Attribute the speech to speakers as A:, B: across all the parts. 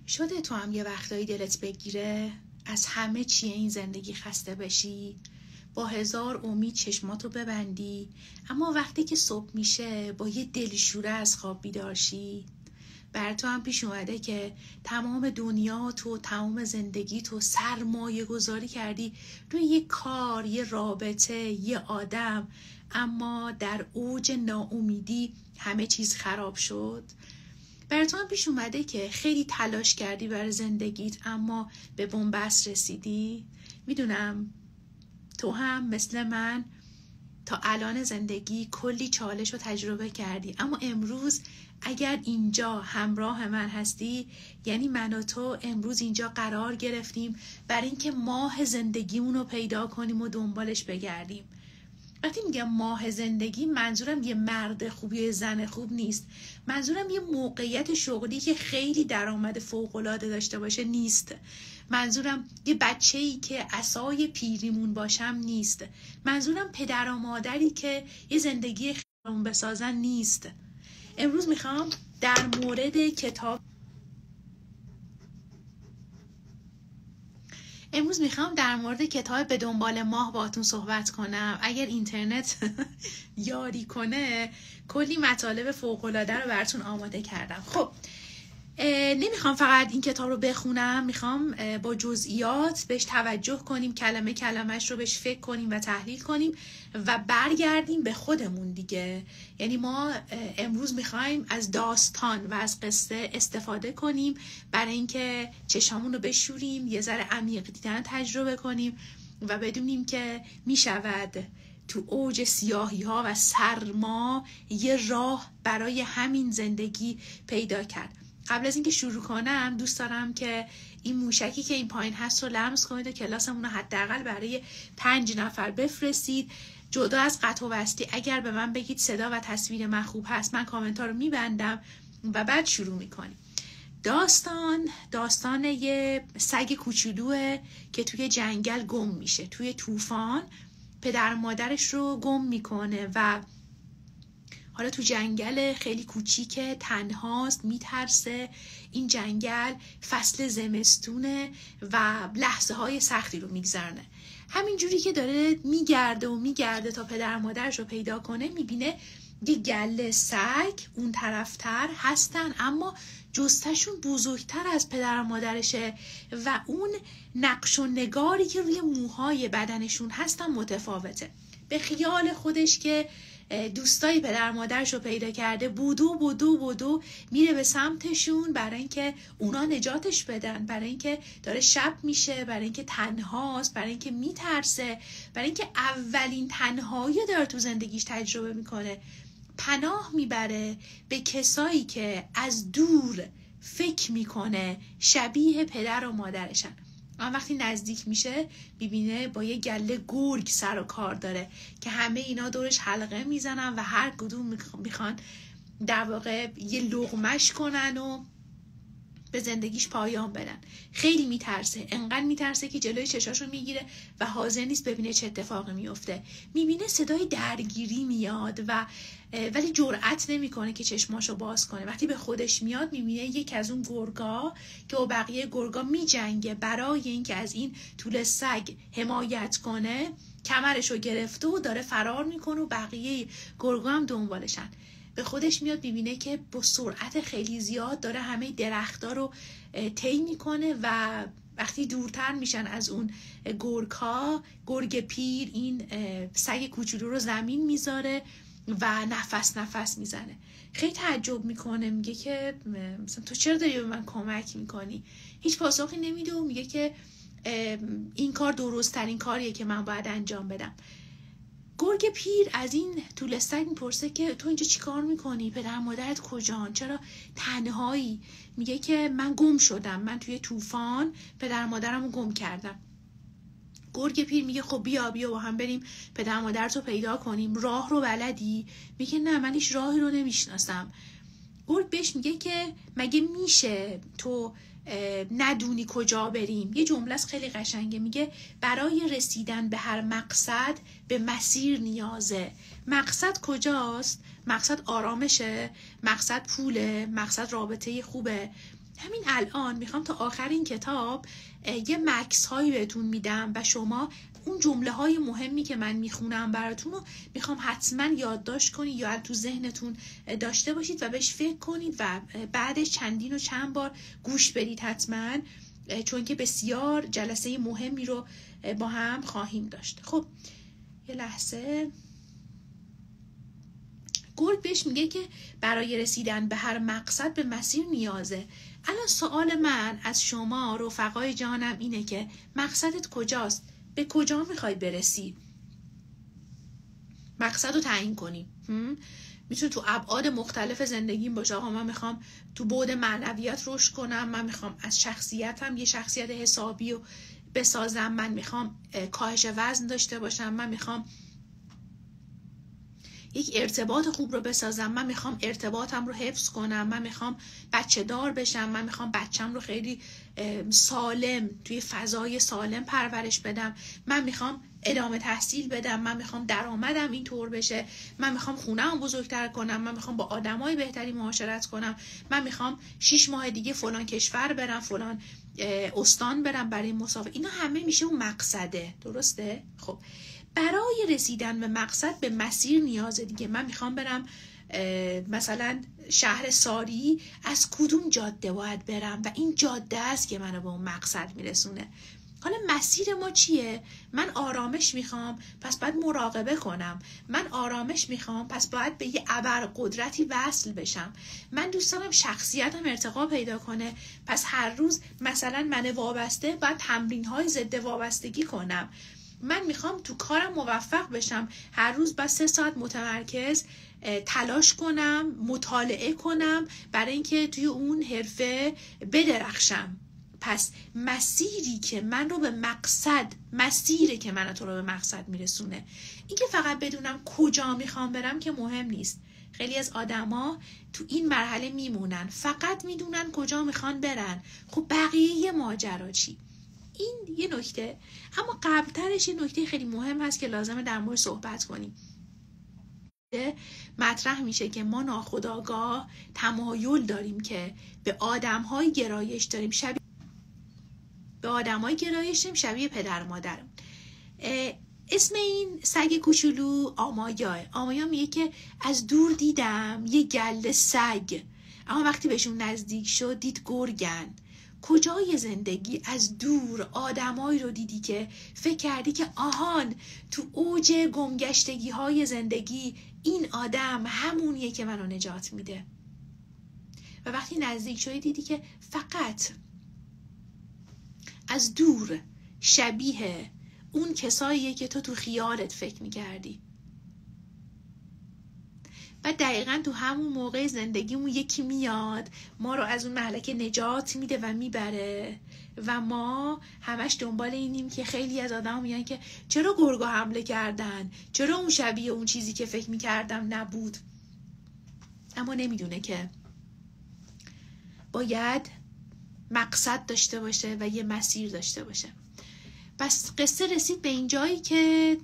A: شده تو هم یه وقتایی دلت بگیره از همه چیه این زندگی خسته بشی، با 1000 امید چشماتو ببندی، اما وقتی که صبح میشه با یه دلشوره از خواب بیدار شی؟ بر تو هم پیش اومده که تمام دنیا تو، تمام زندگی تو سرمایه گذاری کردی روی یه کار، یه رابطه، یه آدم، اما در اوج ناامیدی همه چیز خراب شد؟ بر تو هم پیش اومده که خیلی تلاش کردی برای زندگیت اما به بنبست رسیدی؟ میدونم تو هم مثل من تا الان زندگی کلی چالش رو تجربه کردی، اما امروز اگر اینجا همراه من هستی یعنی من و تو امروز اینجا قرار گرفتیم برای اینکه ماه زندگیمون رو پیدا کنیم و دنبالش بگردیم. وقتی میگم ماه زندگی منظورم یه مرد خوب یا زن خوب نیست، منظورم یه موقعیت شغلی که خیلی درآمد فوق‌العاده داشته باشه نیست، منظورم یه بچه‌ای که عصای پیریمون باشم نیست، منظورم پدر و مادری که یه زندگی خیرمون بسازن نیست. امروز میخوام در مورد کتاب به دنبال ماه باهاتون صحبت کنم. اگر اینترنت یاری کنه کلی مطالب فوق‌العاده رو براتون آماده کردم. خب نمیخوام فقط این کتاب رو بخونم، میخوام با جزئیات بهش توجه کنیم، کلمه کلمش رو بهش فکر کنیم و تحلیل کنیم و برگردیم به خودمون دیگه. یعنی ما امروز میخوایم از داستان و از قصه استفاده کنیم برای اینکه چشامون رو بشوریم، یه ذره عمیق دیدن تجربه کنیم و بدونیم که میشود تو اوج سیاهی ها و سرما یه راه برای همین زندگی پیدا کرد. قبل از اینکه شروع کنم دوست دارم که این موشکی که این پایین هست رو لمس کنید و کلاسمون رو حداقل برای 5 نفر بفرستید. جدا از قطع و وصلی اگر به من بگید صدا و تصویر من خوب هست من کامنت ها رو میبندم و بعد شروع میکنیم. داستان یه سگ کوچولوه که توی جنگل گم میشه، توی طوفان پدر مادرش رو گم میکنه و حالا تو جنگل خیلی کوچیکه، تنهاست، میترسه. این جنگل فصل زمستونه و لحظه های سختی رو میگذرنه. همینجوری که داره میگرده تا پدر مادرش رو پیدا کنه میبینه یه گله سگ اون طرفتر هستن، اما جستشون بزرگتر از پدر مادرشه و اون نقش و نگاری که روی موهای بدنشون هستن متفاوته. به خیال خودش که دوستای پدر مادرش رو پیدا کرده بودو میره به سمتشون برای اینکه اونا نجاتش بدن، برای اینکه داره شب میشه، برای اینکه تنهاست، برای اینکه میترسه، برای اینکه اولین تنهایی داره تو زندگیش تجربه میکنه. پناه میبره به کسایی که از دور فکر میکنه شبیه پدر و مادرشن، اما وقتی نزدیک میشه ببینه با یه گله گرگ سر و کار داره که همه اینا دورش حلقه میزنن و هر کدوم میخوان در واقع یه لقمش کنن و به زندگیش پایان بدن. خیلی میترسه، انقدر میترسه که جلوی چشاشو میگیره و حاضر نیست ببینه چه اتفاقی میفته. میبینه صدای درگیری میاد و ولی جرئت نمیکنه که چشماشو باز کنه. وقتی به خودش میاد میبینه یک از اون گرگا که با بقیه گرگا میجنگه برای اینکه از این توله سگ حمایت کنه، کمرشو گرفته و داره فرار میکنه و بقیه گرگا هم دنبالشن. به خودش میاد میبینه که با سرعت خیلی زیاد داره همه درخت‌ها رو طی میکنه و وقتی دورتر میشن از اون گرگ پیر این سگ کوچولو رو زمین میذاره و نفس میزنه. خیلی تعجب میکنه، میگه که مثلا تو چرا داری به من کمک میکنی؟ هیچ پاسخی نمیده و میگه که این کار درست ترین کاریه که من باید انجام بدم. گرگ پیر از این توله سگ میپرسه که تو اینجا چی کار میکنی؟ پدر مادرت کجان؟ چرا تنهایی؟ میگه که من گم شدم، من توی طوفان پدر مادرمو گم کردم. گرگ پیر میگه خب بیا با هم بریم پدر مادرتو پیدا کنیم، راه رو بلدی؟ میگه نه من هیچ راهی رو نمیشناسم. گرگ بهش میگه که مگه میشه تو ندونی کجا بریم؟ یه جمله است خیلی قشنگه، میگه برای رسیدن به هر مقصد به مسیر نیازه. مقصد کجاست؟ مقصد آرامشه، مقصد پوله، مقصد رابطه خوبه. همین الان میخوام تا آخر این کتاب یه مکس هایی بهتون میدم و شما اون جمله های مهمی که من میخونم براتون رو میخوام حتما یادداشت کنید یا تو ذهنتون داشته باشید و بهش فکر کنید و بعدش چندین و چند بار گوش بدید حتما، چون که بسیار جلسه مهمی رو با هم خواهیم داشت. خب یه لحظه. گرگ بهش میگه که برای رسیدن به هر مقصد به مسیر نیازه. الان سوال من از شما رفقای جانم اینه که مقصدت کجاست؟ به کجا میخوای برسی؟ مقصد رو تعیین کنی. میتونه تو ابعاد مختلف زندگیم باشه. آقا من میخوام تو بعد معنویات رشد کنم، من میخوام از شخصیتم یه شخصیت حسابی رو بسازم، من میخوام کاهش وزن داشته باشم، من میخوام یک ارتباط خوب رو بسازم، من میخوام ارتباطم رو حفظ کنم، من میخوام بچه دار بشم، من میخوام بچم رو خیلی سالم توی فضای سالم پرورش بدم، من میخوام ادامه تحصیل بدم، من میخوام درآمدم اینطور بشه، من میخوام خونه‌ام بزرگتر کنم، من میخوام با آدمای بهتری معاشرت کنم، من میخوام 6 ماه دیگه فلان کشور برم، فلان استان برم برای مسافرت. اینا همه میشه اون مقصده. درسته؟ خب برای رسیدن به مقصد به مسیر نیازه دیگه. من میخوام برم مثلا شهر ساری، از کدوم جاده باید برم و این جاده است که منو به اون مقصد میرسونه. حالا مسیر ما چیه؟ من آرامش میخوام، پس باید مراقبه کنم. من آرامش میخوام، پس باید به یه ابرقدرتی وصل بشم. من دوست دارم شخصیتم ارتقا پیدا کنه، پس هر روز مثلا من وابسته باید تمرین‌های ضد وابستگی کنم. من میخوام تو کارم موفق بشم، هر روز باید 3 ساعت متمرکز تلاش کنم، مطالعه کنم برای اینکه توی اون حرفه بدرخشم. پس مسیری که من رو به مقصد، مسیری که من تو رو به مقصد میرسونه. این که فقط بدونم کجا میخوام برم که مهم نیست. خیلی از آدما تو این مرحله میمونن، فقط میدونن کجا میخوان برن. خب بقیه ماجرا چی؟ این یه نکته. اما قبلترش یه نکته خیلی مهم هست که لازمه در مورد صحبت کنیم. مطرح میشه که ما ناخودآگاه تمایل داریم که به آدم‌های گرایش داریم، شبیه پدر مادرم. اسم این سگ کوچولو آمایاه. آمایا میگه که از دور دیدم یه گله سگ، اما وقتی بهشون نزدیک شد دید گرگن. کجای زندگی از دور آدمایی رو دیدی که فکر کردی که آهان تو اوج گمگشتگی های زندگی این آدم همونیه که منو نجات میده، و وقتی نزدیک شدی دیدی که فقط از دور شبیه اون کساییه که تو خیالت فکر میکردی. و دقیقا تو همون موقع زندگیمون یکی میاد ما رو از اون مهلکه نجات میده و میبره، و ما همش دنبال اینیم که خیلی از آدم میگن که چرا گرگا حمله کردن، چرا اون شبیه اون چیزی که فکر میکردم نبود. اما نمیدونه که باید مقصد داشته باشه و یه مسیر داشته باشه. پس قصه رسید به این جایی که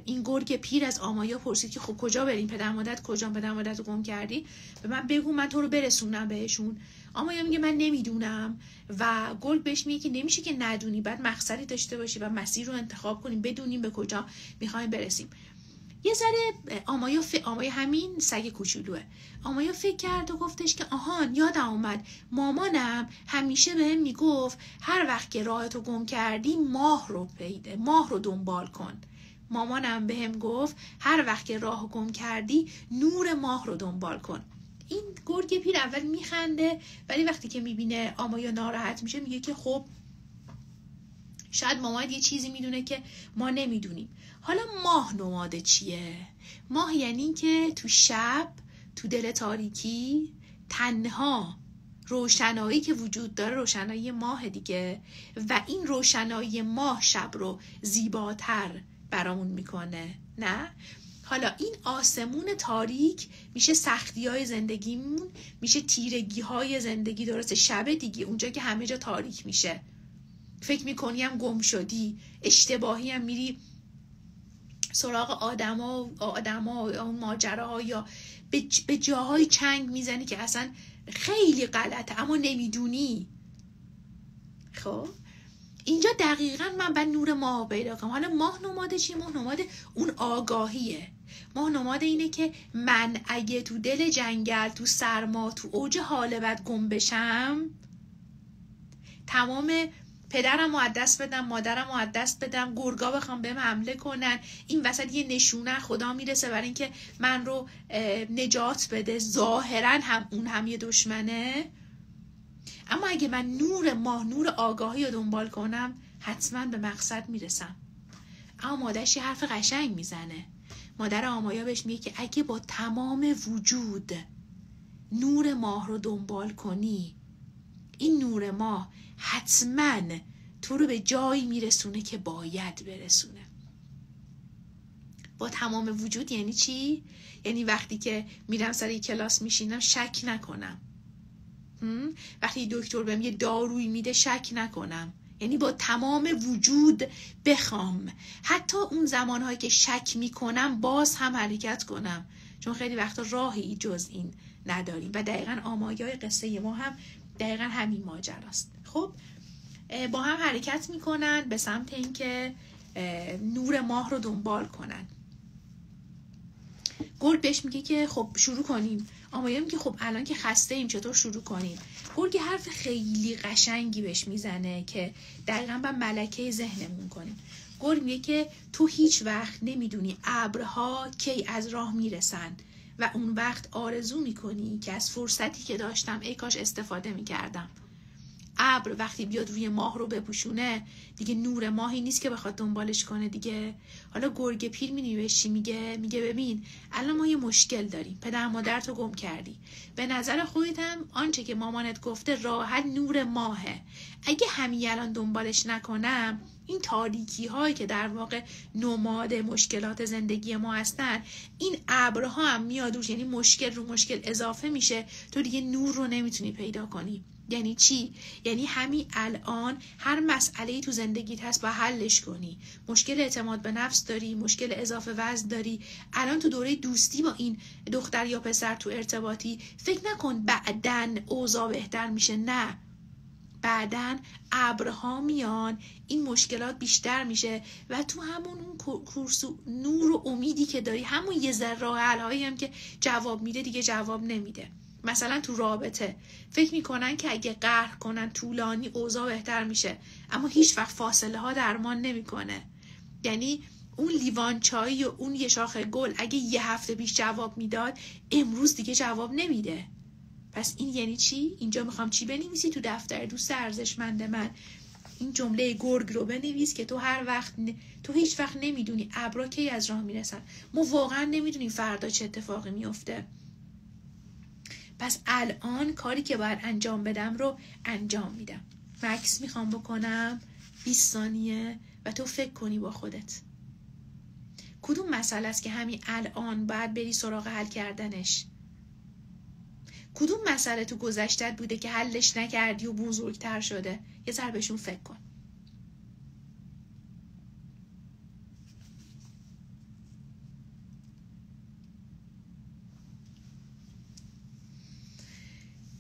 A: این گرگ پیر از آمایا پرسید که خب کجا بریم؟ پدر مادرت کجا؟ پدر مادرت رو گم کردی؟ به من بگو من تو رو برسونم بهشون. آمایا میگه من نمیدونم، و گرگ بهش میگه که نمیشه که ندونی، بعد مقصدی داشته باشی و مسیر رو انتخاب کنیم، بدونیم به کجا میخوایم برسیم. یه ذره آمایا همین سگ کوچولوه. آمایا فکر کرد و گفتش که آهان یادم اومد، مامانم همیشه بهم میگفت هر وقت که راهتو گم کردی ماه رو دنبال کن. مامانم بهم گفت هر وقت که راهو گم کردی نور ماه رو دنبال کن. این گرگ پیر اول میخنده، ولی وقتی که میبینه آمایا ناراحت میشه میگه که خب شاید مامان یه چیزی میدونه که ما نمیدونیم. حالا ماه نماد چیه؟ ماه یعنی که تو شب، تو دل تاریکی، تنها روشنایی که وجود داره روشنایی ماه دیگه، و این روشنایی ماه شب رو زیباتر برامون میکنه. نه؟ حالا این آسمون تاریک میشه سختی‌های زندگیمون، میشه تیرگی‌های زندگی. درسته شب دیگه، اونجا که همه جا تاریک میشه، فکر میکنی هم گم شدی، اشتباهی هم میری سراغ آدما و اون ماجراها، یا به جاهای چنگ میزنی که اصلا خیلی غلطه اما نمیدونی. خب اینجا دقیقا من باید نور ماه پیدا کنم. حالا ماه نماده چیه؟ ماه نماده اون آگاهیه. ماه نماده اینه که من اگه تو دل جنگل، تو سرما، تو اوج حال بد گم بشم، تمام پدرم رو از دست بدم، مادرم رو از دست بدم، گرگا بخوام بهم حمله کنن، این وسط یه نشونه خدا میرسه برای اینکه من رو نجات بده، ظاهرا هم اون هم یه دشمنه. اما اگه من نور ماه، نور آگاهی رو دنبال کنم، حتما به مقصد میرسم. اما مادرش یه حرف قشنگ میزنه. مادر آمایا بهش میگه که اگه با تمام وجود نور ماه رو دنبال کنی، این نور ماه حتما تو رو به جایی میرسونه که باید برسونه. با تمام وجود یعنی چی؟ یعنی وقتی که میرم سر یک کلاس میشینم شک نکنم. وقتی دکتر بهم یه دارویی میده شک نکنم. یعنی با تمام وجود بخوام، حتی اون زمانهایی که شک میکنم باز هم حرکت کنم، چون خیلی وقتا راهی جز این نداریم. و دقیقا آمایای قصه ما هم دقیقا همین ماجراست. خب با هم حرکت میکنن به سمت اینکه نور ماه رو دنبال کنن. گرگ بهش میگه که خب شروع کنیم. آمایا میگه خب الان که خسته ایم چطور شروع کنیم؟ گرگ حرف خیلی قشنگی بهش میزنه که دقیقا با ملکه ذهنمون کنیم. گرگ میگه که تو هیچ وقت نمیدونی ابرها کی از راه میرسن و اون وقت آرزو میکنی که از فرصتی که داشتم ای کاش استفاده میکردم. ابر وقتی بیاد روی ماه رو بپوشونه دیگه نور ماهی نیست که بخواد دنبالش کنه دیگه. حالا گرگ پیر می‌دونی چی میگه؟ میگه ببین الان ما یه مشکل داریم، پدر مادرتو گم کردی، به نظر خودت هم آنچه که مامانت گفته راه حل نور ماهه. اگه همین الان دنبالش نکنم، این تاریکی هایی که در واقع نماد مشکلات زندگی ما هستن، این ابرها هم میاد روش، یعنی مشکل رو مشکل اضافه میشه، تو دیگه نور رو نمیتونی پیدا کنی. یعنی چی؟ یعنی همین الان هر مسئله‌ای تو زندگیت هست با حلش کنی. مشکل اعتماد به نفس داری، مشکل اضافه وزن داری، الان تو دوره دوستی با این دختر یا پسر تو ارتباطی، فکر نکن بعدن اوضاع بهتر میشه. نه، بعدن ابرها میان، این مشکلات بیشتر میشه و تو همون اون کورس نور و امیدی که داری، همون یه ذره راه حل‌هایی هم که جواب میده دیگه جواب نمیده. مثلا تو رابطه فکر میکنن که اگه قهر کنن طولانی اوضاع بهتر میشه، اما هیچ وقت فاصله ها درمان نمیکنه. یعنی اون لیوان چای و اون یه شاخه گل اگه یه هفته پیش جواب میداد، امروز دیگه جواب نمیده. پس این یعنی چی؟ اینجا میخوام چی بنویسی تو دفتر دوست ارزشمند من؟ این جمله گرگ رو بنویس که تو هیچ وقت نمیدونی ابرا کی از راه میرسن. ما واقعا نمیدونیم فردا چه اتفاقی میفته. پس الان کاری که باید انجام بدم رو انجام میدم. مکس میخوام بکنم 20 ثانیه و تو فکر کنی با خودت کدوم مسئله است که همین الان باید بری سراغ حل کردنش. کدوم مسئله تو گذشتت بوده که حلش نکردی و بزرگتر شده. یه ذره بهشون فکر کن.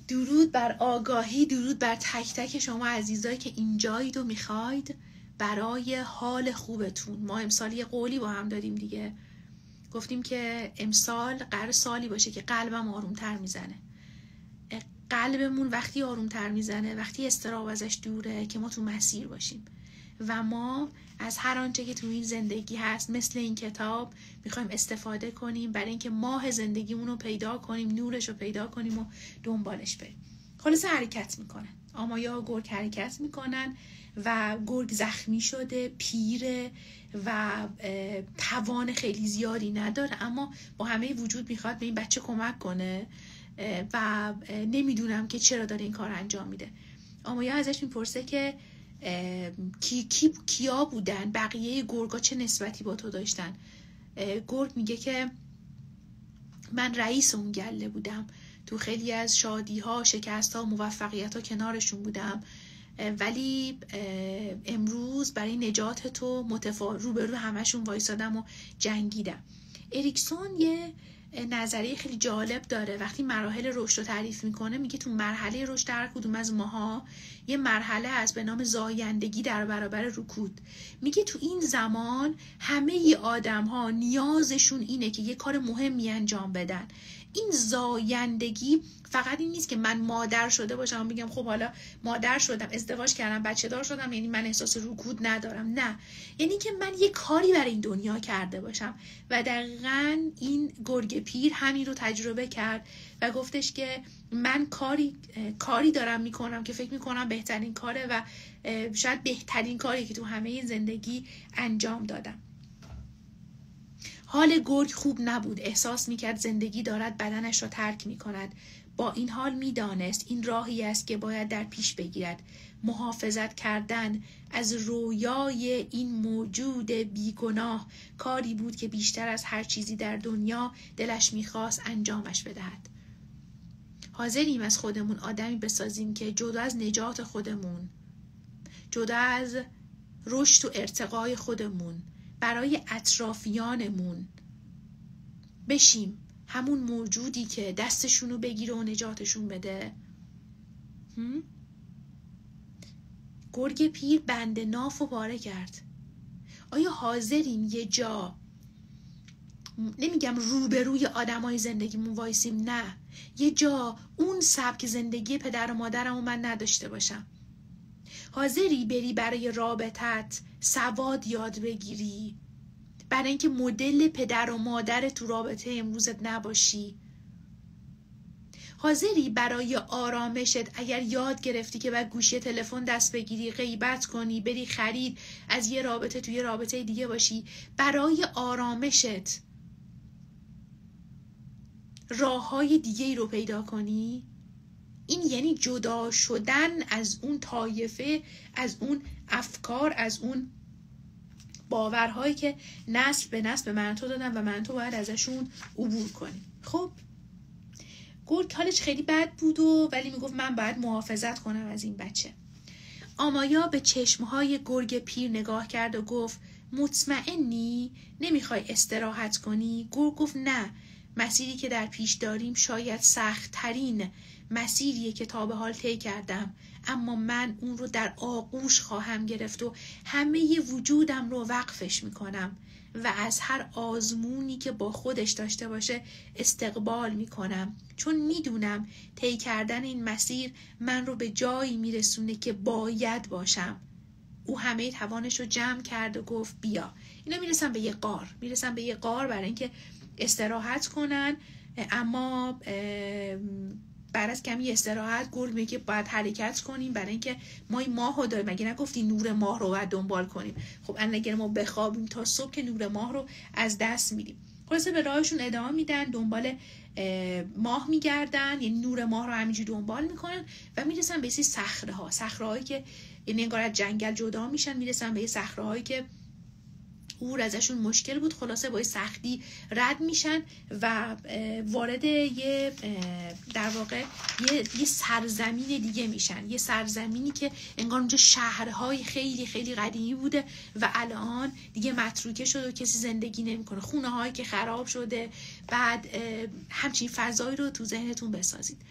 A: درود بر آگاهی، درود بر تک تک شما عزیزایی که اینجایید و میخواید برای حال خوبتون. ما امسال یه قولی با هم دادیم دیگه، گفتیم که امسال قرار سالی باشه که قلبم آرومتر میزنه. قلبمون وقتی آرومتر میزنه، وقتی اضطراب ازش دوره، که ما تو مسیر باشیم و ما از هر آنچه که تو این زندگی هست مثل این کتاب میخوایم استفاده کنیم برای اینکه ماه زندگیمون رو پیدا کنیم، نورش رو پیدا کنیم و دنبالش بریم. خلاصه حرکت میکنن، آمایا و گرگ حرکت میکنن و گرگ زخمی شده، پیره و توان خیلی زیادی نداره، اما با همه وجود میخواد به این بچه کمک کنه و نمیدونم که چرا داره این کار انجام میده. آمایا ازش میپرسه که کیا بودن، بقیه گرگا چه نسبتی با تو داشتن؟ گرگ میگه که من رئیس اون گله بودم، تو خیلی از شادی ها، شکست ها، موفقیت ها کنارشون بودم، ولی امروز برای نجات تو روبرو همشون وایسادم و جنگیدم. اریکسون یه نظریه خیلی جالب داره. وقتی مراحل رشد رو تعریف میکنه میگه تو مرحله رشد هر کدوم از ماها یه مرحله هست به نام زایندگی در برابر رکود. میگه تو این زمان همه آدم ها نیازشون اینه که یه کار مهمی انجام بدن. این زایندگی فقط این نیست که من مادر شده باشم و بگم خب حالا مادر شدم، ازدواج کردم، بچه دار شدم، یعنی من احساس رکود ندارم. نه، یعنی که من یه کاری برای این دنیا کرده باشم. و دقیقاً این گرگ پیر همین رو تجربه کرد و گفتش که من کاری دارم میکنم که فکر میکنم بهترین کاره و شاید بهترین کاری که تو همه زندگی انجام دادم. حال گرگ خوب نبود. احساس میکرد زندگی دارد بدنش را ترک میکند. با این حال میدانست این راهی است که باید در پیش بگیرد. محافظت کردن از رویای این موجود بیگناه کاری بود که بیشتر از هر چیزی در دنیا دلش میخواست انجامش بدهد. حاضریم از خودمون آدمی بسازیم که جدا از نجات خودمون، جدا از رشد و ارتقای خودمون، برای اطرافیانمون بشیم همون موجودی که دستشونو بگیره و نجاتشون بده. گرگ پیر بند ناف و پاره کرد. آیا حاضریم یه جا، نمیگم روبروی آدمای زندگیمون وایسیم، نه، یه جا اون سبک زندگی پدر و مادرمو من نداشته باشم؟ حاضری بری برای رابطت سواد یاد بگیری برای اینکه مدل پدر و مادر تو رابطه امروزت نباشی؟ حاضری برای آرامشت اگر یاد گرفتی که باید گوشی تلفن دست بگیری، غیبت کنی، بری خرید، از یه رابطه توی رابطه دیگه باشی، برای آرامشت راههای دیگه ای رو پیدا کنی؟ این یعنی جدا شدن از اون طایفه، از اون افکار، از اون باورهایی که نسل به نسل به من تو دادن و من تو باید ازشون عبور کنیم. خب گرگ حالش خیلی بد بود ولی میگفت من باید محافظت کنم از این بچه. آمایا به چشمهای گرگ پیر نگاه کرد و گفت مطمئنی؟ نمیخوای استراحت کنی؟ گرگ گفت نه، مسیری که در پیش داریم شاید سخت ترین مسیریه که تا به حال طی کردم، اما من اون رو در آغوش خواهم گرفت و همه وجودم رو وقفش میکنم و از هر آزمونی که با خودش داشته باشه استقبال میکنم، چون میدونم طی کردن این مسیر من رو به جایی میرسونه که باید باشم. او همه توانش رو جمع کرد و گفت بیا. اینا میرسن به یه غار برای اینکه استراحت کنن، اما بعد از کمی استراحت گرگ میگه باید حرکت کنیم برای اینکه ما این ماهو داریم. مگه نگفتی نور ماه رو باید دنبال کنیم؟ خب اگر ما بخوابیم تا صبح که نور ماه رو از دست میدیم. خلاصه به راهشون ادامه میدن، دنبال ماه میگردن، یعنی نور ماه رو همینجوری دنبال میکنن و میرسن به یه صخره‌هایی که یعنی انگار از جنگل جدا میشن، میرسن به یه صخره‌هایی که عبور ازشون مشکل بود. خلاصه با سختی رد میشن و وارد یه در واقع یه سرزمین دیگه میشن، یه سرزمینی که انگار اونجا شهرهای خیلی خیلی قدیمی بوده و الان دیگه متروکه شده و کسی زندگی نمیکنه، خونه هایی که خراب شده. بعد همچین فضایی رو تو ذهنتون بسازید.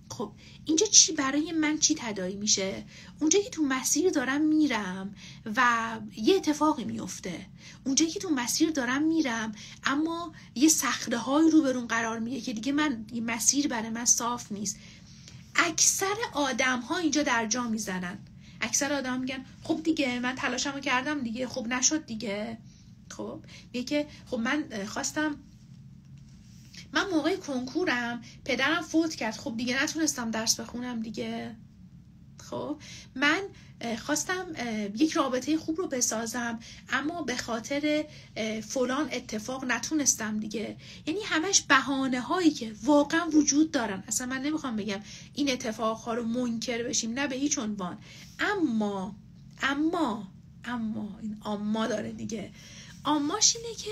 A: خب اینجا چی برای من چی تداعی میشه؟ اونجا که تو مسیر دارم میرم و یه اتفاقی میفته، اونجا که تو مسیر دارم میرم اما یه صخره های روبرون قرار میگیره که دیگه این مسیر برای من صاف نیست. اکثر آدم ها اینجا در جا میزنن. اکثر آدم میگن خب دیگه من تلاشمو کردم دیگه، خب نشد دیگه. خب میگه که خب من موقع کنکورم پدرم فوت کرد، خب دیگه نتونستم درس بخونم دیگه. خب من خواستم یک رابطه خوب رو بسازم اما به خاطر فلان اتفاق نتونستم دیگه. یعنی همش بهانه هایی که واقعا وجود دارن. اصلا من نمیخوام بگم این اتفاق ها رو منکر بشیم، نه به هیچ عنوان، اما این اما داره دیگه. اماش اینه که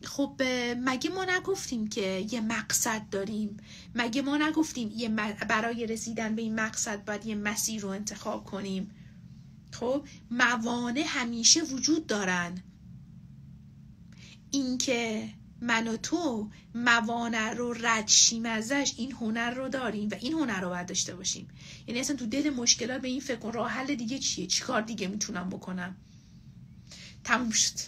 A: خب مگه ما نگفتیم که یه مقصد داریم؟ مگه ما نگفتیم برای رسیدن به این مقصد باید یه مسیر رو انتخاب کنیم؟ خب موانع همیشه وجود دارن. این که من و تو موانع رو رد شیم ازش، این هنر رو داریم و این هنر رو باید داشته باشیم. یعنی اصلا تو دل مشکلات به این فکر کن، راه حل دیگه چیه، چی کار دیگه میتونم بکنم. تموم شد.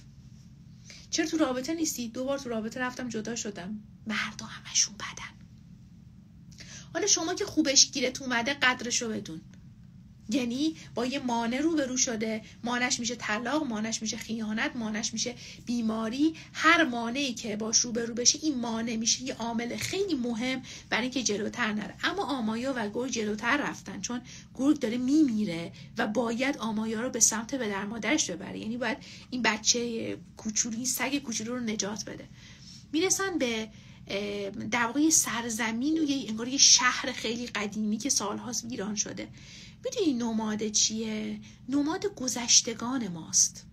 A: چرا تو رابطه نیستی؟ 2 بار تو رابطه رفتم جدا شدم. مردا همشون بدن. حالا شما که خوبش گیرت اومده قدرشو بدون. یعنی با یه مانع روبرو شده، مانعش میشه طلاق، مانعش میشه خیانت، مانعش میشه بیماری. هر مانعی که باش روبرو بشه، این مانع میشه یه عامل خیلی مهم برای اینکه جلوتر نره. اما آمایا و گرگ جلوتر رفتن، چون گرگ داره میمیره و باید آمایا رو به سمت پدر مادرش ببره. یعنی باید این بچه کوچولو، این سگ کوچولو رو نجات بده. میرسن به در واقع سرزمین و انگار یه شهر خیلی قدیمی که سالهاست ویران شده. میدونی نوماد چیه؟ نوماد گذشتگان ماست.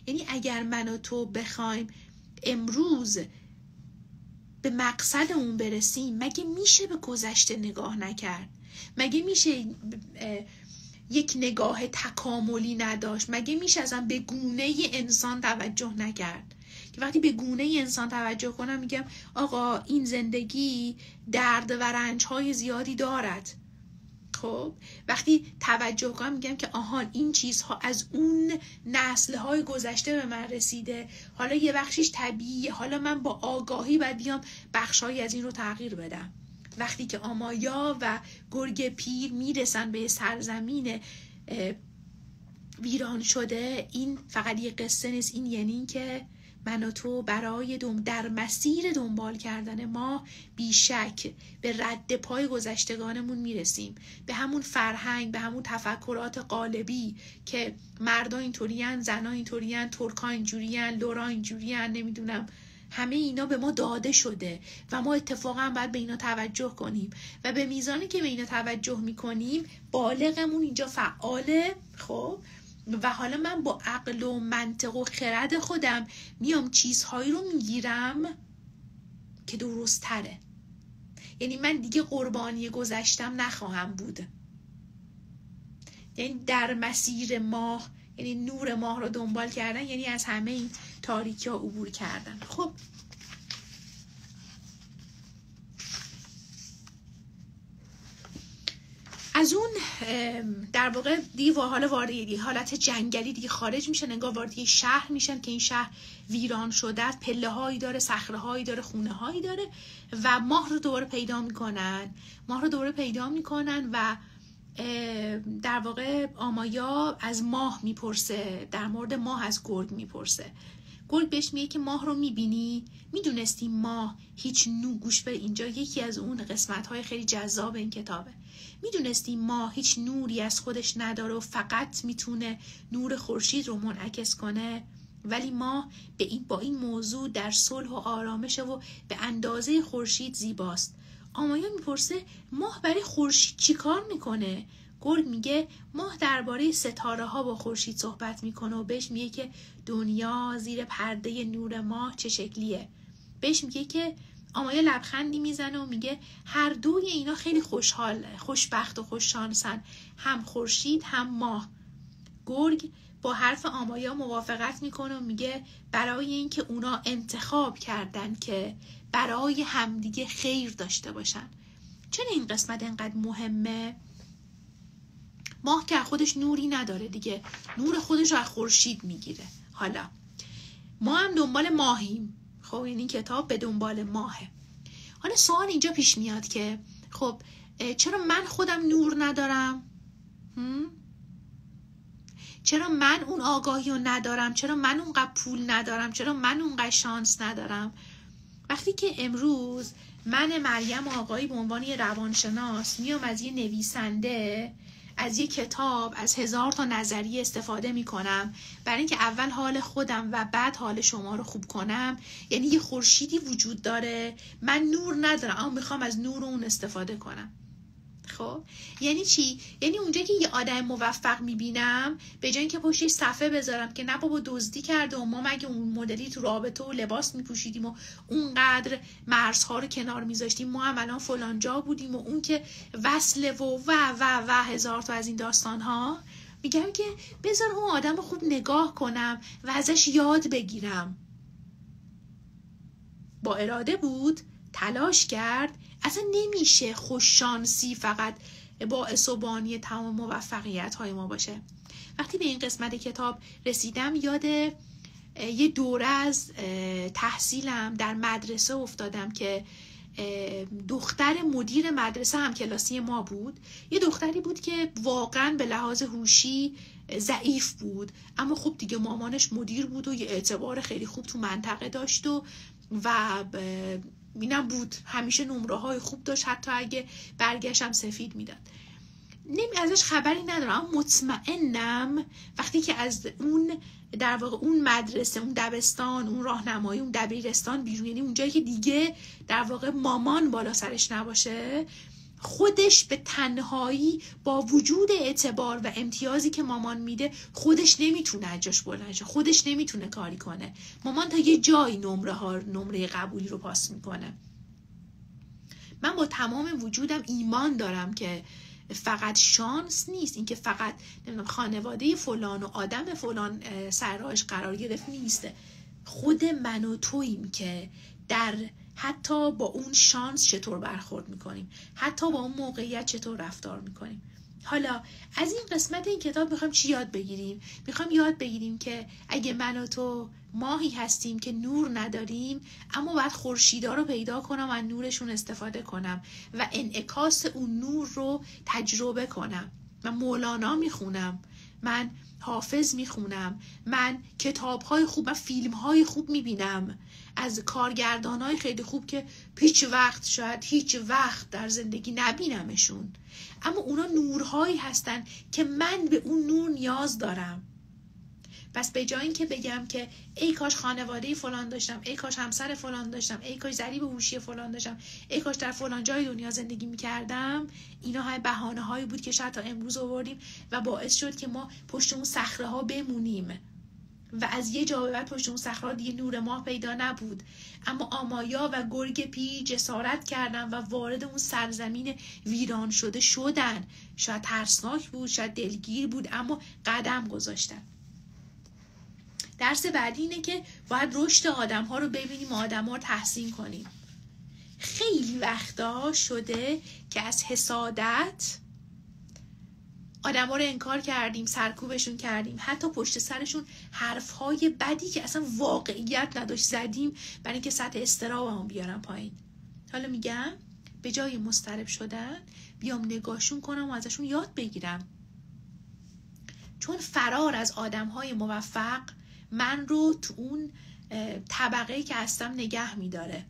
A: یعنی اگر من و تو بخوایم امروز به مقصد اون برسیم، مگه میشه به گذشته نگاه نکرد؟ مگه میشه یک نگاه تکاملی نداشت؟ مگه میشه اصلا به گونه انسان توجه نکرد؟ که وقتی به گونه انسان توجه کنم میگم آقا این زندگی درد و رنج‌های زیادی دارد. خب وقتی توجه کنم میگم که آهان این چیزها از اون نسل‌های گذشته به من رسیده، حالا یه بخشش طبیعیه، حالا من با آگاهی باید بیام بخشایی از این رو تغییر بدم. وقتی که آمایا و گرگ پیر میرسن به سرزمین ویران شده، این فقط یه قصه نیست، این یعنی که من و تو برای در مسیر دنبال کردن ما بیشک به رد پای گذشتگانمون میرسیم، به همون فرهنگ، به همون تفکرات قالبی که مردا اینطورین، زنا اینطورین، ترکا اینجورین، لورا اینجورین، نمیدونم، همه اینا به ما داده شده و ما اتفاقا باید به اینا توجه کنیم و به میزانی که به اینا توجه میکنیم بالغمون اینجا فعاله. خب و حالا من با عقل و منطق و خرد خودم میام چیزهایی رو میگیرم که درست تره. یعنی من دیگه قربانی گذشتم نخواهم بود. یعنی در مسیر ماه، یعنی نور ماه رو دنبال کردن، یعنی از همه این تاریکی ها عبور کردن. خب از اون در واقع دیگه حالا وارد حالت جنگلی دیگه خارج میشن، انگار وارد یه شهر میشن که این شهر ویران شده است، پله هایی داره، صخره هایی داره، خونه هایی داره و ماه رو دوباره پیدا میکنن و در واقع آمایا از ماه میپرسه، در مورد ماه از گرگ میپرسه. گرگ بهش میگه که ماه رو میبینی؟ میدونستی ماه هیچ گوش به اینجا یکی از اون قسمت های خیلی جذاب این کتابه. میدونستی ماه هیچ نوری از خودش نداره و فقط میتونه نور خورشید رو منعکس کنه؟ ولی ماه با این موضوع در صلح و آرامشه و به اندازه خورشید زیباست. آمایا میپرسه ماه برای خورشید چی کار میکنه؟ گرگ میگه ماه درباره ستاره ها با خورشید صحبت میکنه و بهش میگه که دنیا زیر پرده نور ماه چه شکلیه. بهش میگه که آمایا لبخندی میزنه و میگه هر دوی اینا خیلی خوشبخت و خوششانسن، هم خورشید هم ماه. گرگ با حرف آمایا موافقت میکنه و میگه برای اینکه اونا انتخاب کردن که برای همدیگه خیر داشته باشن. چرا این قسمت اینقدر مهمه؟ ماه که خودش نوری نداره دیگه، نور خودش رو از خورشید میگیره. حالا ما هم دنبال ماهیم. خب این کتاب به دنبال ماهه. حالا سوال اینجا پیش میاد که خب چرا من خودم نور ندارم؟ چرا من اون آگاهی رو ندارم؟ چرا من اونقدر پول ندارم؟ چرا من اونقدر شانس ندارم؟ وقتی که امروز من مریم آقایی به عنوان یه روانشناس میام از یه نویسنده، از یه کتاب، از 1000 تا نظریه استفاده میکنم برای اینکه اول حال خودم و بعد حال شما رو خوب کنم، یعنی یه خورشیدی وجود داره، من نور ندارم اما میخوام از نور اون استفاده کنم. خب یعنی چی؟ یعنی اونجا که یه آدم موفق میبینم، به جای اینکه پشتش صفحه بذارم که نه بابا دزدی کرده و ما مگه اون مدلی تو رابطه و لباس میپوشیدیم و اونقدر مرزها رو کنار میذاشتیم، ما هم الان فلان جا بودیم و اون که وصله و 1000 تا از این داستان ها، میگم که بذار اون آدم رو خوب نگاه کنم و ازش یاد بگیرم. با اراده بود، تلاش کرد. اصلا نمیشه خوششانسی فقط باعث و بانی تمام موفقیت های ما باشه. وقتی به این قسمت کتاب رسیدم یاد یه دوره از تحصیلم در مدرسه افتادم که دختر مدیر مدرسه هم کلاسی ما بود. یه دختری بود که واقعا به لحاظ هوشی ضعیف بود، اما خب دیگه مامانش مدیر بود و یه اعتبار خیلی خوب تو منطقه داشت و اینم بود همیشه نمره های خوب داشت، حتی اگه برگشتم سفید میداد. ازش خبری ندارم، اما مطمئنم وقتی که از اون در واقع اون مدرسه، اون دبستان، اون راهنمایی، اون دبیرستان بیرون، یعنی اونجایی که دیگه در واقع مامان بالا سرش نباشه، خودش به تنهایی با وجود اعتبار و امتیازی که مامان میده خودش نمیتونه از جاش بلند شه، خودش نمیتونه کاری کنه. مامان تا یه جایی نمره قبولی رو پاس میکنه. من با تمام وجودم ایمان دارم که فقط شانس نیست، اینکه فقط خانواده فلان و آدم فلان سر راهش قرار گرفت نیسته. خود من و توییم که در حتی با اون شانس چطور برخورد میکنیم، حتی با اون موقعیت چطور رفتار میکنیم. حالا از این قسمت این کتاب میخوایم چی یاد بگیریم؟ میخوایم یاد بگیریم که اگه من و تو ماهی هستیم که نور نداریم، اما باید خورشیدا رو پیدا کنم و نورشون استفاده کنم و انعکاس اون نور رو تجربه کنم. من مولانا میخونم، من حافظ میخونم، من کتاب‌های خوب و فیلم‌های خوب میبینم از کارگردان‌های خیلی خوب که هیچ وقت در زندگی نبینمشون، اما اونا نورهایی هستن که من به اون نور نیاز دارم. پس به جای اینکه بگم که ای کاش خانواده فلان داشتم، ای کاش همسر فلان داشتم، ای کاش ضریب هوشی فلان داشتم، ای کاش در فلان جای دنیا زندگی میکردم، اینا های بهانه‌هایی بود که شاید تا امروز آوردیم و باعث شد که ما پشت اون صخره‌ها بمونیم و از یه جا به بعد پشت اون صخره‌ها دیگه نور ماه پیدا نبود. اما آمایا و گرگ پی جسارت کردن و وارد اون سرزمین ویران شده شدن. شاید ترسناک بود، شاید دلگیر بود، اما قدم گذاشتن. درس بعدی اینه که باید رشد آدم ها رو ببینیم و آدم ها رو تحسین کنیم. خیلی وقتا شده که از حسادت آدم ها رو انکار کردیم، سرکوبشون کردیم، حتی پشت سرشون حرفهای بدی که اصلا واقعیت نداشت زدیم برای اینکه سطح اضطرابمون بیارم پایین. حالا میگم به جای مضطرب شدن بیام نگاهشون کنم و ازشون یاد بگیرم، چون فرار از آدم های موفق من رو تو اون طبقه‌ای که هستم نگه میداره.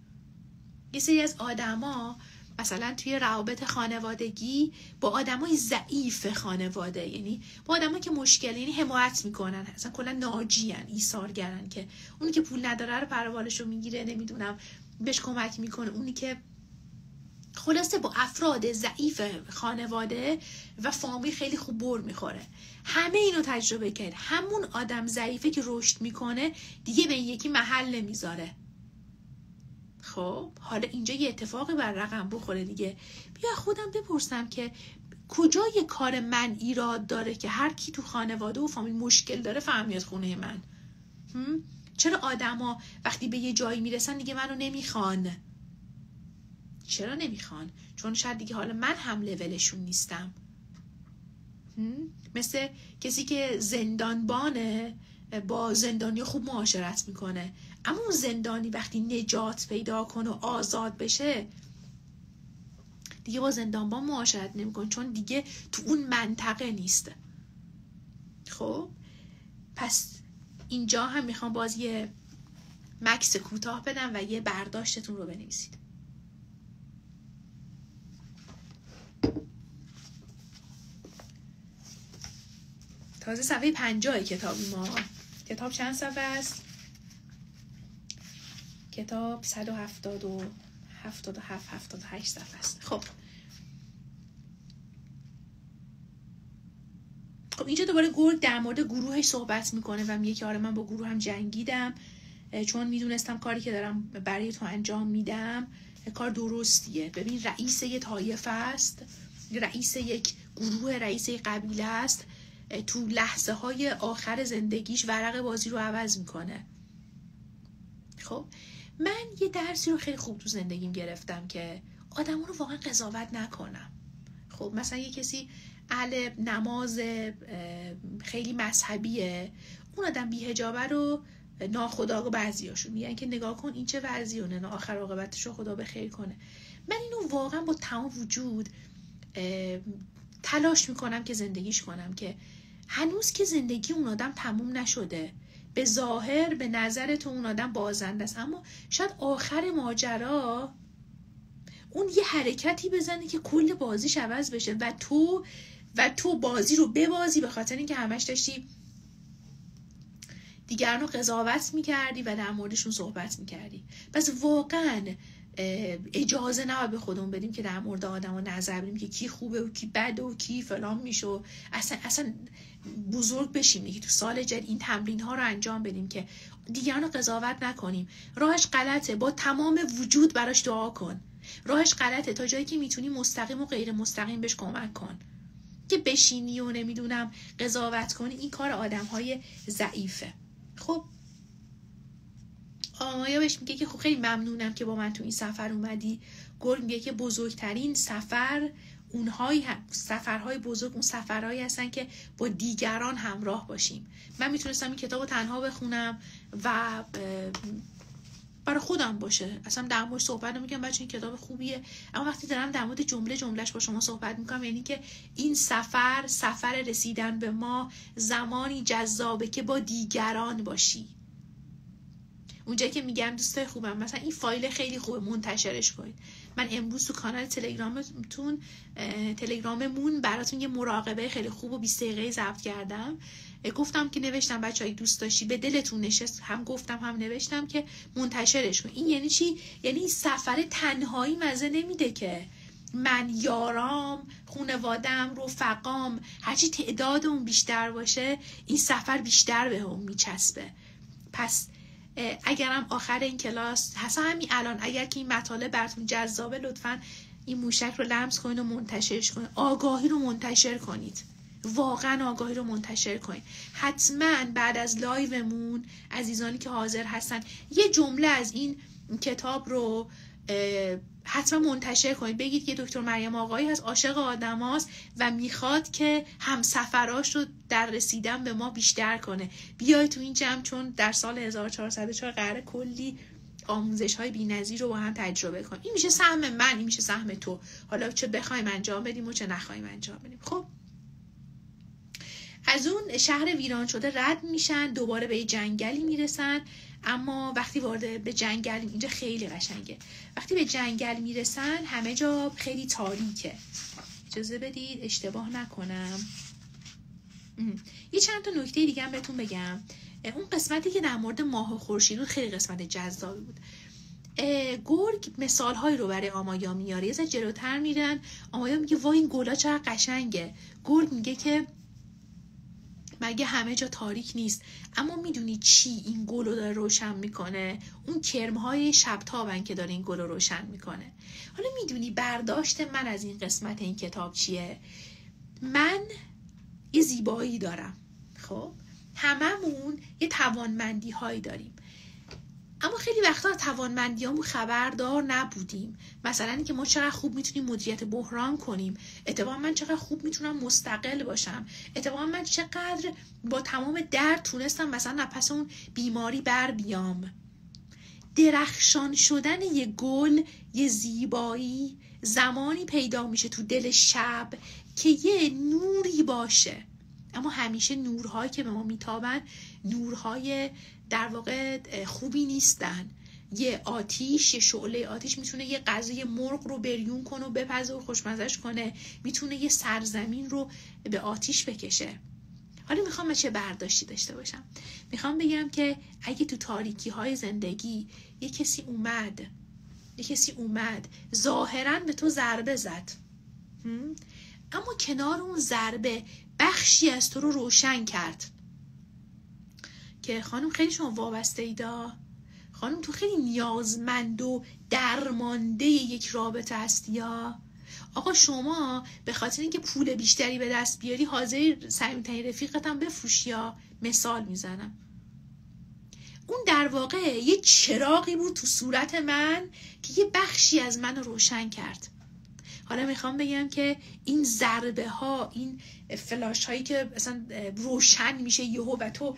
A: یه سری از آدما مثلا توی روابط خانوادگی با آدمای ضعیف خانواده، یعنی با آدمایی که مشکل، یعنی حمایت میکنن، اصلا کلا ناجیان، ایثارگرن، که اونی که پول نداره رو پروالشو میگیره، نمیدونم بهش کمک میکنه، اونی که خلاصه با افراد ضعیف خانواده و فامیل خیلی خوب بر میخوره. همه اینو تجربه کرد. همون آدم ضعیفه که رشد میکنه دیگه به این یکی محل نمیذاره. خب حالا اینجا یه اتفاقی بر رقم بخوره دیگه. بیا خودم بپرسم که کجای کار من ایراد داره که هر کی تو خانواده و فامیل مشکل داره فهمیاد خونه من؟ چرا آدما وقتی به یه جایی میرسن دیگه منو نمیخوان؟ چرا نمیخوان؟ چون شاید دیگه حالا من هم لولشون نیستم. مثل کسی که زندانبانه با زندانی خوب معاشرت میکنه، اما اون زندانی وقتی نجات پیدا کنه و آزاد بشه دیگه با زندانبان معاشرت نمیکنه، چون دیگه تو اون منطقه نیست. خب پس اینجا هم میخوام باز یه مکس کوتاه بدم و یه برداشتتون رو بنویسید. تازه صفحه 50 کتابی ما. کتاب چند صفحه است؟ کتاب 170 و 77 78 صفحه است. خب اینجا دوباره گرگ در مورد گروهش صحبت میکنه و میگه که آره من با گروه هم جنگیدم، چون میدونستم کاری که دارم برای تو انجام میدم کار درستیه. ببین رئیس یه طایفه است، رئیس یک گروه، رئیس یک قبیله است، تو لحظه های آخر زندگیش ورق بازی رو عوض میکنه. خب من یه درسی رو خیلی خوب تو زندگیم گرفتم که آدم‌ها رو واقعا قضاوت نکنم. خب مثلا یه کسی اهل نماز خیلی مذهبیه، اون آدم بی‌حجابه رو ناخودآگاه بعضیاشون میگن که نگاه کن این چه وضعیونه، نه آخر عاقبتش رو خدا به خیر کنه. من اینو واقعا با تمام وجود تلاش میکنم که زندگیش کنم که هنوز که زندگی اون آدم تموم نشده، به ظاهر به نظر تو اون آدم بازنده است، اما شاید آخر ماجرا اون یه حرکتی بزنه که کل بازیش عوض بشه و تو بازی رو ببازی، به خاطر اینکه همش داشتی دیگران رو قضاوت میکردی و در موردشون صحبت میکردی. پس واقعا اجازه نباید به خودمون بدیم که در مورد آدم ها نظر بدیم که کی خوبه و کی بده و کی فلان میشه و اصلا بزرگ بشیم دیگه. تو سال جدید این تمرین ها رو انجام بدیم که دیگران رو قضاوت نکنیم. راهش غلطه، با تمام وجود براش دعا کن. راهش غلطه، تا جایی که میتونی مستقیم و غیر مستقیم بهش کمک کن. که بشینی و نمیدونم قضاوت کنی، این کار آدم های ضعیفه. خب آمایا بهش میگه که خب خیلی ممنونم که با من تو این سفر اومدی. گرگ میگه که بزرگترین سفرهای بزرگ اون سفرهایی هستن که با دیگران همراه باشیم. من میتونستم این کتاب رو تنها بخونم و برای خودم باشه، اصلا در مورد صحبت نمیکنم بچه این کتاب خوبیه، اما وقتی دارم در مورد جمله‌اش با شما صحبت میکنم، یعنی که این سفر رسیدن به ما زمانی جذابه که با دیگران باشی. اونجایی که میگم دوستای خوبم مثلا این فایل خیلی خوبه، منتشرش کنید. من امروز تو کانال تلگراممون براتون یه مراقبه خیلی خوب و 20 دقیقه‌ای ضبط کردم. گفتم که نوشتم بچه‌ها دوست داشتی، به دلتون نشست، هم گفتم هم نوشتم که منتشرش کن. این یعنی چی؟ یعنی سفر تنهایی مزه نمیده که من، یارام، خانواده‌ام، رفقام، هرچی تعداد اون بیشتر باشه این سفر بیشتر به هم میچسبه. پس اگرم آخر این کلاس حسن همین الان اگر که این مطالب براتون جذابه، لطفاً این موشک رو لمس کنید و منتشرش کنید. آگاهی رو منتشر کنید، واقعا آگاهی رو منتشر کنید. حتما بعد از لایومون عزیزانی که حاضر هستن یه جمله از این کتاب رو حتما منتشر کنید. بگید که دکتر مریم آقایی هست، عاشق آدماست و میخواد که همسفراش رو در رسیدن به ما بیشتر کنه. بیای تو این جمع، چون در سال 1404 قراره کلی آموزش های بی‌نظیر رو با هم تجربه کنیم. این میشه سهم من، این میشه سهم تو، حالا چه بخوایم انجام بدیم و چه نخوایم انجام بدیم. خب از اون شهر ویران شده رد میشن، دوباره به جنگلی میرسن. اما وقتی وارد به جنگل، اینجا خیلی قشنگه، وقتی به جنگل میرسن همه جا خیلی تاریکه. اجازه بدید اشتباه نکنم، یه چند تا نکته دیگه هم بهتون بگم. اون قسمتی که در مورد ماه و خورشید بود خیلی قسمت جذابی بود. گرگ مثالهایی رو برای آمایا میاره. یه ذره جلوتر میرن، آمایا میگه وای این گلا چقدر قشنگه. گرگ میگه که مگه همه جا تاریک نیست؟ اما میدونی چی این گل رو داره روشن میکنه؟ اون کرمهای شبتابن که داره این گل رو روشن میکنه. حالا میدونی برداشت من از این قسمت این کتاب چیه؟ من یه زیبایی دارم، خب هممون یه توانمندی هایی داریم، اما خیلی وقتا توانمندیامون خبردار نبودیم. مثلا اینکه ما چقدر خوب میتونیم مدیریت بحران کنیم، اتفاقا من چقدر خوب میتونم مستقل باشم، اتفاقا من چقدر با تمام درد تونستم مثلا پس اون بیماری بر بیام. درخشان شدن یه گل، یه زیبایی زمانی پیدا میشه تو دل شب که یه نوری باشه. اما همیشه نورهایی که به ما میتابن نورهای در واقع خوبی نیستن. یه آتیش، یه شعله آتیش میتونه یه غذای مرغ رو بریون کنه و بپزه و خوشمزش کنه، میتونه یه سرزمین رو به آتیش بکشه. حالا میخوام چه برداشتی داشته باشم؟ میخوام بگم که اگه تو تاریکی های زندگی یه کسی اومد ظاهراً به تو ضربه زد، اما کنار اون ضربه بخشی از تو رو روشن کرد که خانم خیلی شما وابسته ایدا، خانم تو خیلی نیازمند و درمانده یک رابطه هستی یا آقا شما به خاطر اینکه پول بیشتری به دست بیاری حاضری صمیمی‌ترین رفیقت هم بفروشی. یا مثال میزنم، اون در واقع یه چراغی بود تو صورت من که یه بخشی از من رو روشن کرد. حالا میخوام بگم که این ضربه ها، این فلاش هایی که مثلا روشن میشه یهو و تو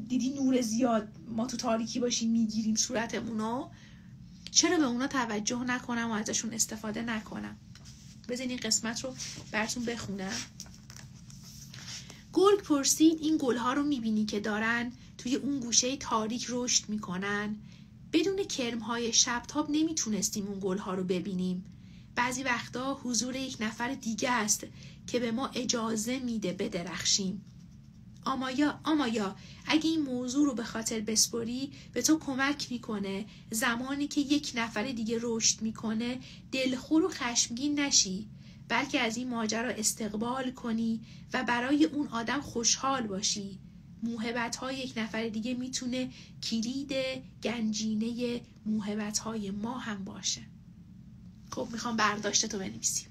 A: دیدی نور زیاد، ما تو تاریکی باشیم میگیریم صورتمونو، چرا به اونا توجه نکنم و ازشون استفاده نکنم؟ بذارین این قسمت رو براتون بخونم. گرگ پرسید این گلها رو میبینی که دارن توی اون گوشه تاریک رشد میکنن؟ بدون کرمهای شبتاب نمیتونستیم اون گلها رو ببینیم. بعضی وقتا حضور یک نفر دیگه است که به ما اجازه میده بدرخشیم. آمایا اگه این موضوع رو به خاطر بسپری به تو کمک میکنه زمانی که یک نفر دیگه رشد میکنه دلخور و خشمگین نشی، بلکه از این ماجرا استقبال کنی و برای اون آدم خوشحال باشی. موهبت‌های یک نفر دیگه میتونه کلید گنجینه موهبت‌های ما هم باشه. خب میخوام برداشت تو بنویسیم.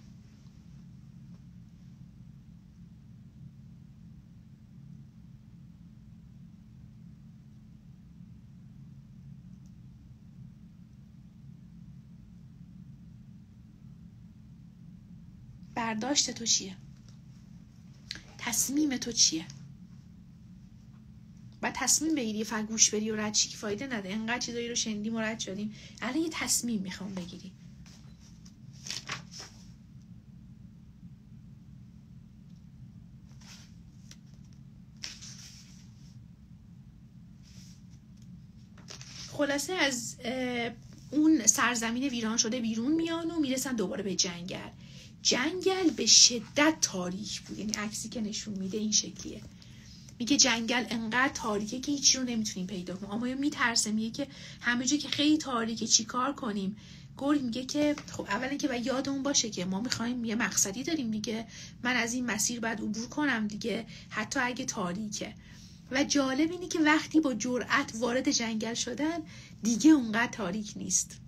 A: برداشت تو چیه؟ تصمیم تو چیه؟ بعد تصمیم بگیری، فقط گوش بری و رد چی که فایده نده. انقدر چیزایی رو شنیدیم و رد شدیم، الان یه تصمیم میخوام بگیری. خلاصه از اون سرزمین ویران شده بیرون میان و میرسن دوباره به جنگل. جنگل به شدت تاریک بود، یعنی عکسی که نشون میده این شکلیه. میگه جنگل انقدر تاریکه که هیچی رو نمیتونیم پیدا کنیم. اما میترسه، میگه که همه جا که خیلی تاریکه چی کار کنیم؟ گرگ میگه که خب اولا که باید یادمون باشه که ما میخوایم یه مقصدی داریم دیگه، من از این مسیر باید عبور کنم دیگه، حتی اگه تاریکه. و جالب اینه که وقتی با جرأت وارد جنگل شدن دیگه اونقدر تاریک نیست.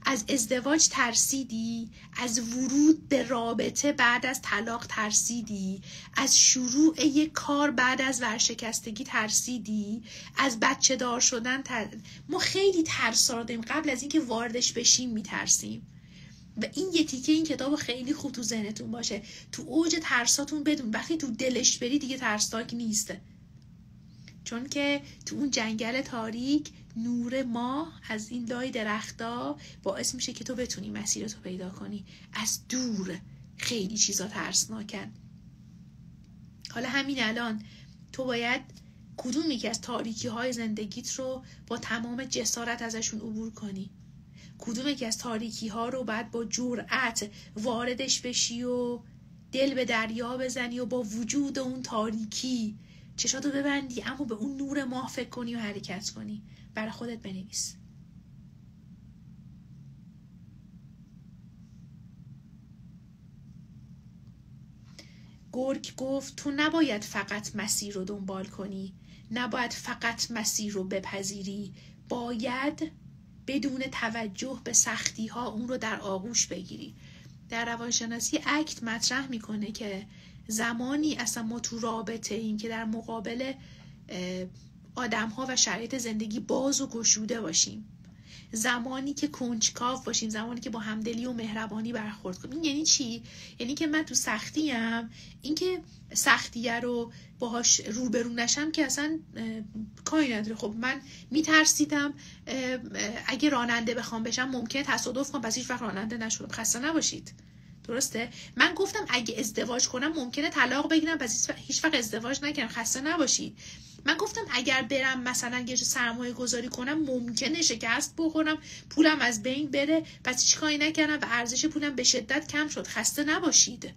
A: از ازدواج ترسیدی؟ از ورود به رابطه بعد از طلاق ترسیدی؟ از شروع یک کار بعد از ورشکستگی ترسیدی؟ از بچه دار شدن ما خیلی ترسا داریم، قبل از اینکه واردش بشیم میترسیم. و این یه تیکه این کتاب خیلی خوب تو ذهنتون باشه، تو اوج ترساتون بدون وقتی تو دلش بری دیگه ترسناک نیست، چون که تو اون جنگل تاریک نور ماه از این لای درختا باعث میشه که تو بتونی مسیرتو پیدا کنی. از دور خیلی چیزا ترسناکن. حالا همین الان تو باید کدوم یکی از تاریکی های زندگیت رو با تمام جسارت ازشون عبور کنی؟ کدوم یکی از تاریکی ها رو باید با جرأت واردش بشی و دل به دریا بزنی و با وجود اون تاریکی چشاتو ببندی اما به اون نور ماه فکر کنی و حرکت کنی؟ برای خودت بنویس. گرگ گفت تو نباید فقط مسیر رو دنبال کنی، نباید فقط مسیر رو بپذیری، باید بدون توجه به سختی ها اون رو در آغوش بگیری. در روانشناسی اکت مطرح میکنه که زمانی اصلا ما تو رابطه ایم که در مقابل آدم ها و شرایط زندگی باز و گشوده باشیم، زمانی که کنجکاو باشیم، زمانی که با همدلی و مهربانی برخورد کنیم. یعنی چی؟ یعنی که من تو سختیم، این که سختیه رو باهاش روبرو نشم که اصلا کاری نداره. خب من میترسیدم اگه راننده بخوام بشم ممکنه تصادف کنم، پس هیچ وقت راننده نشدم. خسته نباشید. درسته؟ من گفتم اگه ازدواج کنم ممکنه طلاق بگیرم، پس هیچ وقت ازدواج نکردم. خسته نباشید. من گفتم اگر برم مثلا یه سرمایه گذاری کنم ممکنه شکست بخورم، پولم از بین بره، پس هیچ کاری نکردم و ارزش پولم به شدت کم شد. خسته نباشید.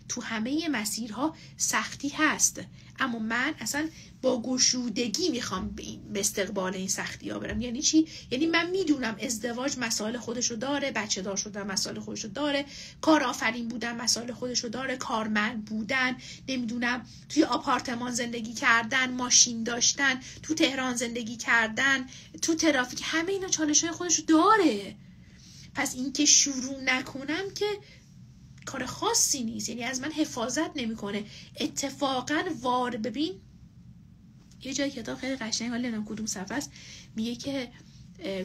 A: تو همه مسیرها سختی هست، اما من اصلا با گشودگی میخوام به استقبال این سختی ها برم. یعنی چی؟ یعنی من میدونم ازدواج مسائل خودشو داره، بچه دار شدن مسائل خودشو داره، کارآفرین بودن مسائل خودشو داره، کارمند بودن، نمیدونم توی آپارتمان زندگی کردن، ماشین داشتن، تو تهران زندگی کردن، تو ترافیک، همه اینا چالش های خودشو داره. پس این که شروع نکنم که کار خاصی نیست، یعنی از من حفاظت نمیکنه. اتفاقا ببین یه جای کتاب خیلی قشنگ، حالا نمیدونم کدوم صفحه است، میگه که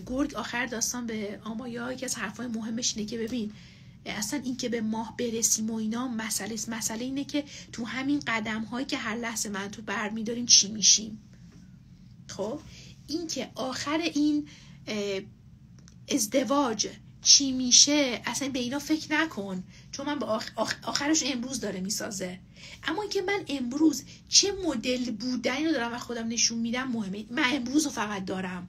A: گرگ آخر داستان به آمایا یکی از حرفای مهمش اینه که ببین اصلا این که به ماه برسیم و اینا مسئله اینه که تو همین قدم هایی که هر لحظه من تو برمیداریم چی میشیم. خب این که آخر این ازدواج چی میشه اصلا به اینا فکر نکن، چون من به آخرش امروز داره میسازه. اما اینکه من امروز چه مدل بودنی رو دارم و خودم نشون میدم مهمه. من امروز رو فقط دارم.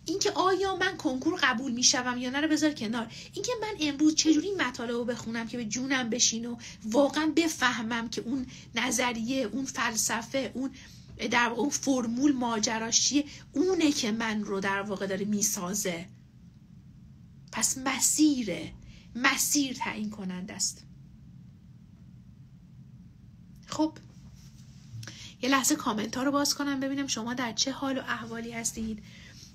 A: اینکه آیا من کنکور قبول میشم یا نه رو بذار کنار. اینکه من امروز چجوری مطالب رو بخونم که به جونم بشین و واقعا بفهمم که اون نظریه، اون فلسفه، اون در واقع اون فرمول ماجراش چیه، اونه که من رو در واقع داره میسازه. پس مسیر تعیین کننده است. خب یه لحظه کامنت ها رو باز کنم ببینم شما در چه حال و احوالی هستید.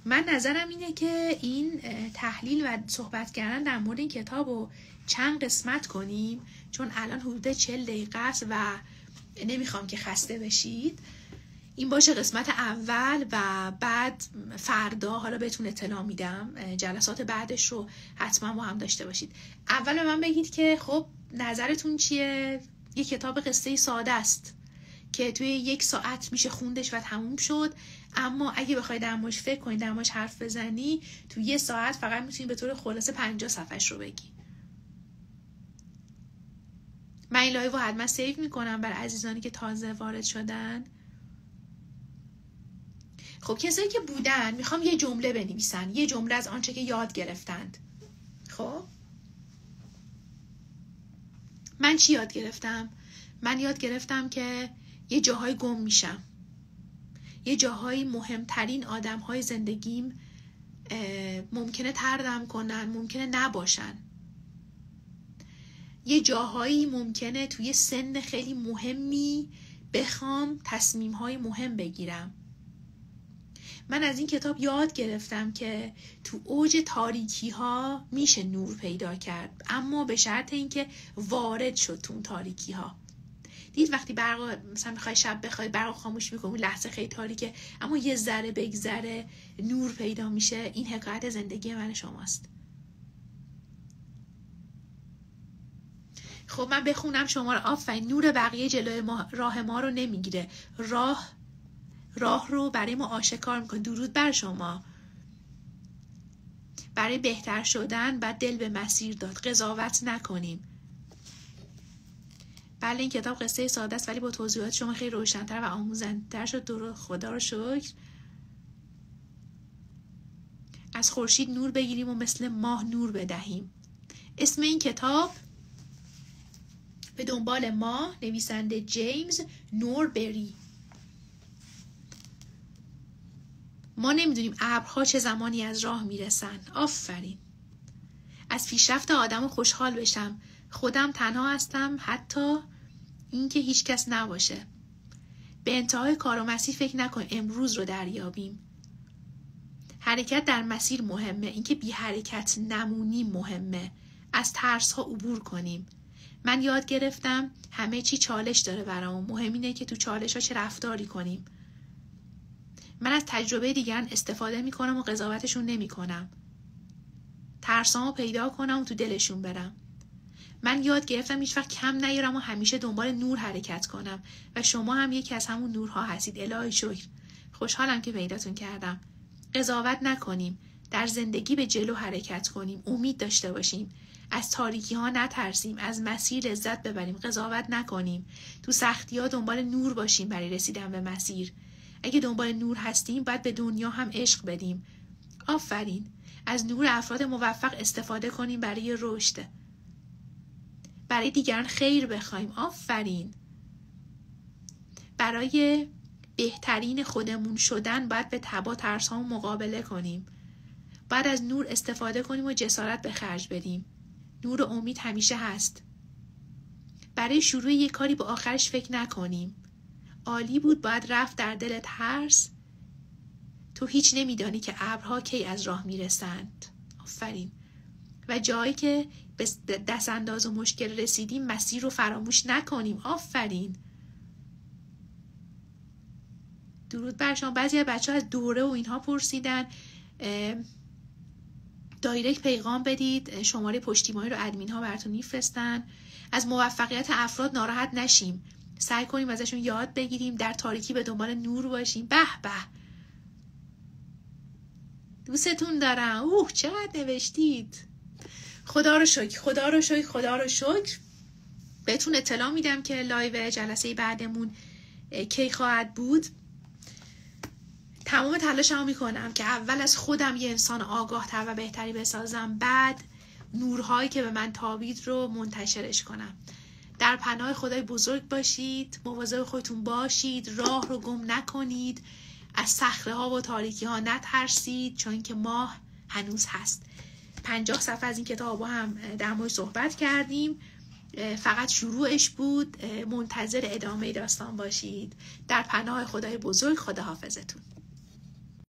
A: من نظرم اینه که این تحلیل و صحبت کردن در مورد این کتاب رو چند قسمت کنیم، چون الان حدود 40 دقیقه است و نمیخوام که خسته بشید. این باشه قسمت اول و بعد فردا حالا بهتون اطلاع میدم جلسات بعدش رو حتما با هم داشته باشید. اول به من بگید که خب نظرتون چیه؟ یه کتاب قصه ساده است که توی 1 ساعت میشه خوندش و تموم شد، اما اگه بخوای در موردش فکر کنی، در موردش حرف بزنی، توی 1 ساعت فقط میتونی به طور خلاصه 50 صفحه‌اش رو بگی. من این لایو رو حتما سیو میکنم برای عزیزانی که تازه وارد شدن. خب کسایی که بودن میخوام یه جمله بنویسن، یه جمله از آنچه که یاد گرفتند. خب من چی یاد گرفتم؟ من یاد گرفتم که یه جاهای گم میشم، یه جاهای مهمترین آدمهای زندگیم ممکنه تردم کنن، ممکنه نباشن، یه جاهایی ممکنه توی سن خیلی مهمی بخوام تصمیمهای مهم بگیرم. من از این کتاب یاد گرفتم که تو اوج تاریکی ها میشه نور پیدا کرد، اما به شرط اینکه وارد شد تو اون تاریکی ها. دید وقتی برق مثلا میخوای شب بخوای برق خاموش میکنی، لحظه خیلی تاریکه، اما یه ذره بگذره نور پیدا میشه. این حکایت زندگی من شماست. خب من بخونم شما رو. آفرین. نور بقیه جلوی راه ما رو نمیگیره، راه رو برای ما آشکار میکنه. درود بر شما. برای بهتر شدن بعد دل به مسیر داد، قضاوت نکنیم. بله این کتاب قصه ساده است ولی با توضیحات شما خیلی روشن‌تر و آموزنده‌تر شد. خدا رو شکر. از خورشید نور بگیریم و مثل ماه نور بدهیم. اسم این کتاب به دنبال ماه، نویسنده جیمز نوربری. ما نمیدونیم ابرها چه زمانی از راه میرسن. آفرین. از پیشرفت آدم خوشحال بشم. خودم تنها هستم، حتی اینکه هیچ کس نباشه. به انتهای کار و مسیر فکر نکن، امروز رو دریابیم. حرکت در مسیر مهمه، اینکه بی حرکت نمونیم مهمه. از ترس ها عبور کنیم. من یاد گرفتم همه چی چالش داره برام. مهم اینه که تو چالش ها چه رفتاری کنیم. من از تجربه دیگران استفاده میکنم و قضاوتشون نمیکنم. ترسامو پیدا کنم و تو دلشون برم. من یاد گرفتم هیچ وقت کم نیارم و همیشه دنبال نور حرکت کنم و شما هم یکی از همون نورها هستید. الهی شکر. خوشحالم که پیداتون کردم. قضاوت نکنیم. در زندگی به جلو حرکت کنیم. امید داشته باشیم. از تاریکی ها نترسیم. از مسیر لذت ببریم. قضاوت نکنیم. تو سختی ها دنبال نور باشیم برای رسیدن به مسیر. اگه دنبال نور هستیم باید به دنیا هم عشق بدیم. آفرین. از نور افراد موفق استفاده کنیم برای رشد. برای دیگران خیر بخوایم. آفرین. برای بهترین خودمون شدن باید به تبا ترس ها مقابله کنیم. باید از نور استفاده کنیم و جسارت به خرج بدیم. نور و امید همیشه هست. برای شروع یک کاری با آخرش فکر نکنیم. عالی بود، باید رفت در دل ترس. تو هیچ نمیدانی که ابرها کی از راه میرسند. آفرین. و جایی که به دست انداز و مشکل رسیدیم مسیر رو فراموش نکنیم. آفرین. درود بر شما. بعضی از بچه‌ها از دوره و اینها پرسیدن، دایرکت پیغام بدید، شماره پشتیبانی رو ادمین ها براتون میفرستن. از موفقیت افراد ناراحت نشیم، سعی کنیم ازشون یاد بگیریم، در تاریکی به دنبال نور باشیم. به به، دوستتون دارم. چقدر نوشتید. خدا رو شکر، خدا رو شکر، خدا رو شکر. بهتون اطلاع میدم که لایو جلسه بعدمون کی خواهد بود. تمام تلاشمو میکنم که اول از خودم یه انسان آگاه تر و بهتری بسازم، بعد نورهایی که به من تابید رو منتشرش کنم. در پناه خدای بزرگ باشید، مواظب خودتون باشید، راه رو گم نکنید، از صخره ها و تاریکی ها نترسید، چون که ماه هنوز هست. 50 صفحه از این کتاب با هم در مورد صحبت کردیم، فقط شروعش بود. منتظر ادامه داستان باشید. در پناه خدای بزرگ، خدا حافظتون.